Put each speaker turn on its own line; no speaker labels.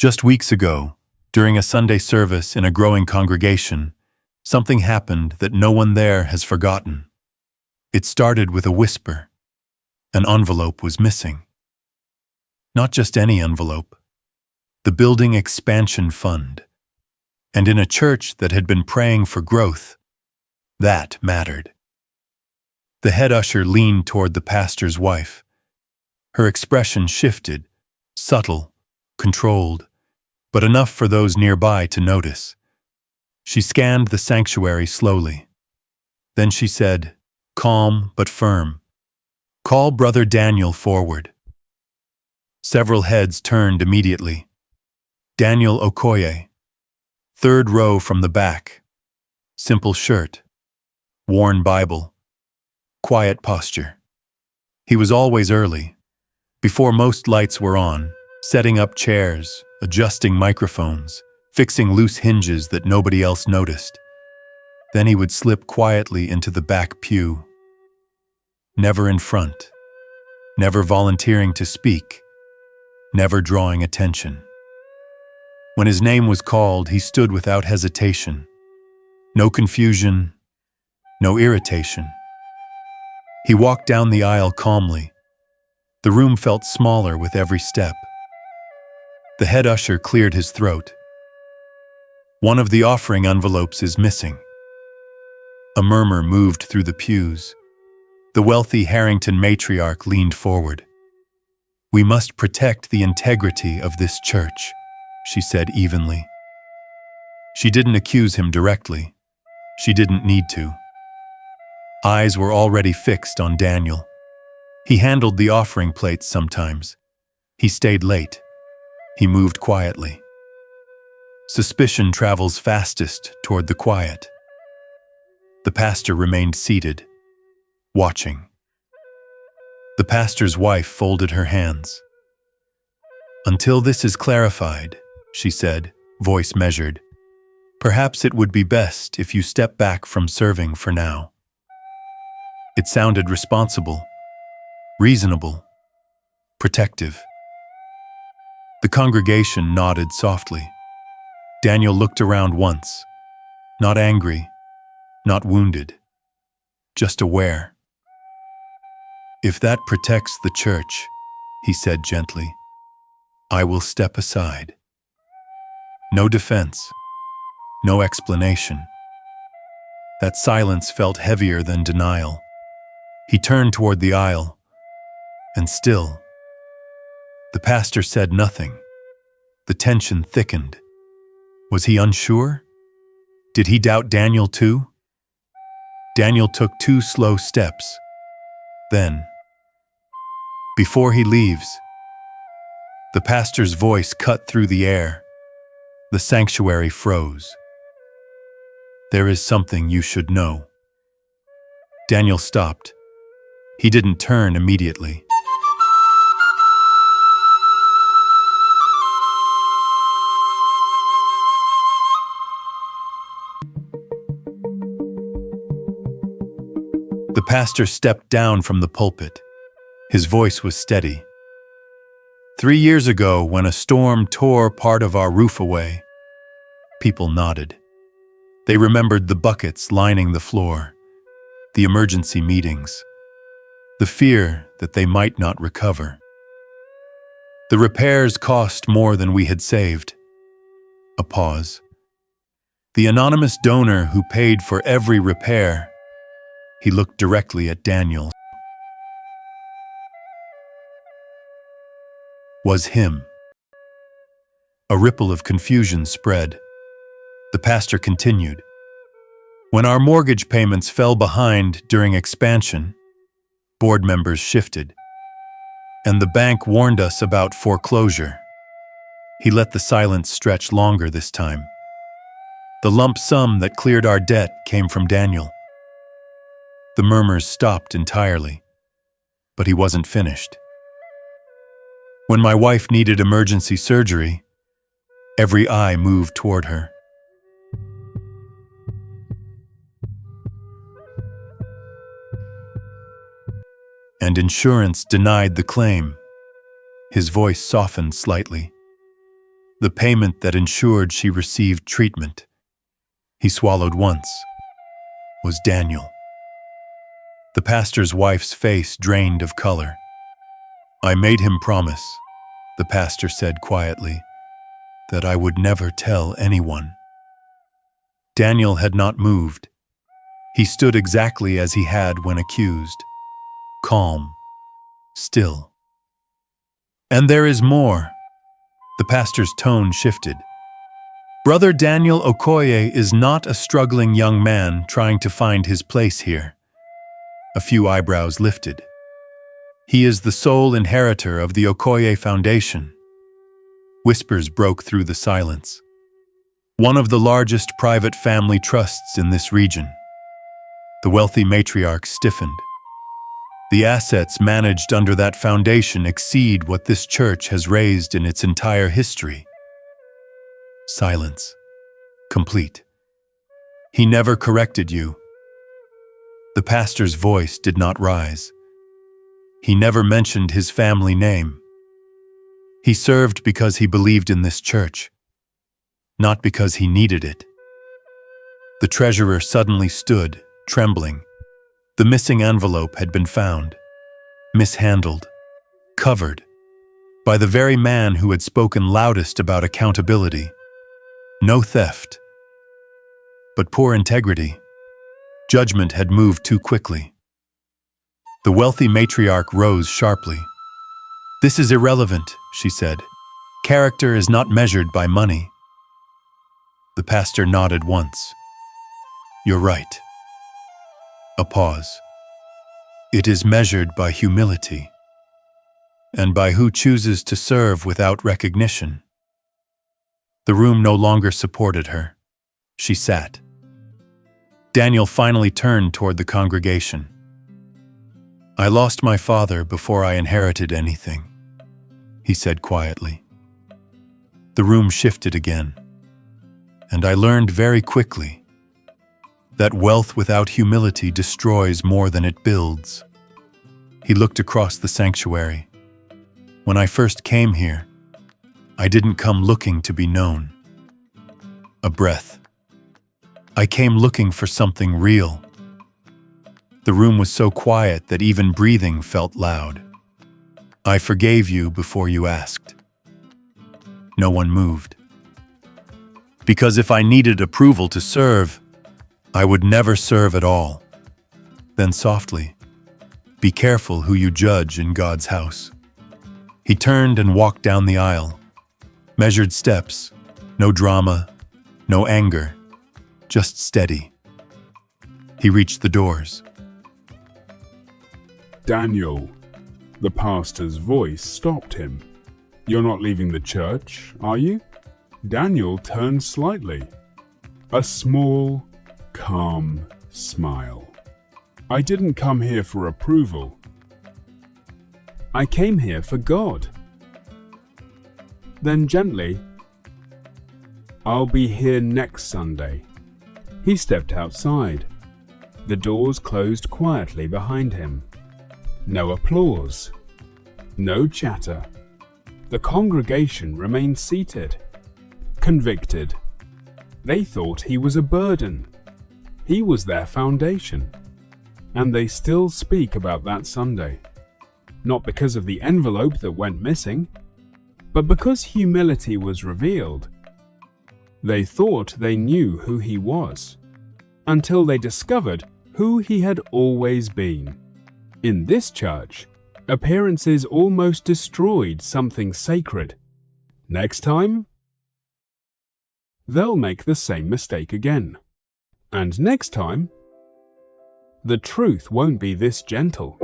Just weeks ago, during a Sunday service in a growing congregation, something happened that no one there has forgotten. It started with a whisper. An envelope was missing. Not just any envelope. The Building Expansion Fund. And in a church that had been praying for growth, that mattered. The head usher leaned toward the pastor's wife. Her expression shifted, subtle, controlled, but enough for those nearby to notice. She scanned the sanctuary slowly. Then she said, calm but firm, "Call Brother Daniel forward." Several heads turned immediately. Daniel Okoye, third row from the back, simple shirt, worn Bible, quiet posture. He was always early, before most lights were on, setting up chairs, adjusting microphones, fixing loose hinges that nobody else noticed. Then he would slip quietly into the back pew. Never in front, never volunteering to speak, never drawing attention. When his name was called, he stood without hesitation. No confusion, no irritation. He walked down the aisle calmly. The room felt smaller with every step. The head usher cleared his throat. "One of the offering envelopes is missing." A murmur moved through the pews. The wealthy Harrington matriarch leaned forward. "We must protect the integrity of this church," she said evenly. She didn't accuse him directly. She didn't need to. Eyes were already fixed on Daniel. He handled the offering plates sometimes. He stayed late. He moved quietly. Suspicion travels fastest toward the quiet. The pastor remained seated, watching. The pastor's wife folded her hands. "Until this is clarified," she said, voice measured, "perhaps it would be best if you step back from serving for now." It sounded responsible, reasonable, protective. The congregation nodded softly. Daniel looked around once, not angry, not wounded, just aware. "If that protects the church," he said gently, "I will step aside." No defense, no explanation. That silence felt heavier than denial. He turned toward the aisle, and still, the pastor said nothing. The tension thickened. Was he unsure? Did he doubt Daniel too? Daniel took 2 slow steps. Then, "Before he leaves," the pastor's voice cut through the air. The sanctuary froze. "There is something you should know." Daniel stopped. He didn't turn immediately. The pastor stepped down from the pulpit. His voice was steady. "3 years ago, when a storm tore part of our roof away," people nodded. They remembered the buckets lining the floor, the emergency meetings, the fear that they might not recover. The repairs cost more than we had saved. A pause. The anonymous donor who paid for every repair. He looked directly at Daniel. Was him. A ripple of confusion spread. The pastor continued. "When our mortgage payments fell behind during expansion, board members shifted, and the bank warned us about foreclosure." He let the silence stretch longer this time. "The lump sum that cleared our debt came from Daniel." The murmurs stopped entirely, but he wasn't finished. "When my wife needed emergency surgery, every eye moved toward her. And insurance denied the claim." His voice softened slightly. the payment that ensured she received treatment. He swallowed once. Was Daniel. The pastor's wife's face drained of color. I made him promise, the pastor said quietly, that I would never tell anyone. Daniel had not moved. He stood exactly as he had when accused, calm, still. And there is more. The pastor's tone shifted. Brother Daniel Okoye is not a struggling young man trying to find his place here. A few eyebrows lifted. He is the sole inheritor of the Okoye Foundation. Whispers broke through the silence. One of the largest private family trusts in this region. The wealthy matriarch stiffened. The assets managed under that foundation exceed what this church has raised in its entire history. Silence. Complete. He never corrected you. The pastor's voice did not rise. He never mentioned his family name. He served because he believed in this church, not because he needed it. The treasurer suddenly stood, trembling. The missing envelope had been found, mishandled, covered, by the very man who had spoken loudest about accountability. No theft, but poor integrity. Judgment had moved too quickly. The wealthy matriarch rose sharply. This is irrelevant, she said. Character is not measured by money. The pastor nodded once. You're right. A pause. It is measured by humility, and by who chooses to serve without recognition. The room no longer supported her. She sat. Daniel finally turned toward the congregation. I lost my father before I inherited anything, he said quietly. The room shifted again, and I learned very quickly that wealth without humility destroys more than it builds. He looked across the sanctuary. When I first came here, I didn't come looking to be known. A breath. I came looking for something real. The room was so quiet that even breathing felt loud. I forgave you before you asked. No one moved. Because if I needed approval to serve, I would never serve at all. Then softly, be careful who you judge in God's house. He turned and walked down the aisle. Measured steps, no drama, no anger, just steady. He reached the doors.
Daniel, the pastor's voice stopped him. You're not leaving the church, are you? Daniel turned slightly. A small, calm smile. I didn't come here for approval. I came here for God. Then gently, I'll be here next Sunday. He stepped outside. The doors closed quietly behind him. No applause. No chatter. The congregation remained seated, convicted. They thought he was a burden. He was their foundation. And they still speak about that Sunday. Not because of the envelope that went missing, but because humility was revealed. They thought they knew who he was, until they discovered who he had always been. In this church, appearances almost destroyed something sacred. Next time, they'll make the same mistake again. And next time, the truth won't be this gentle.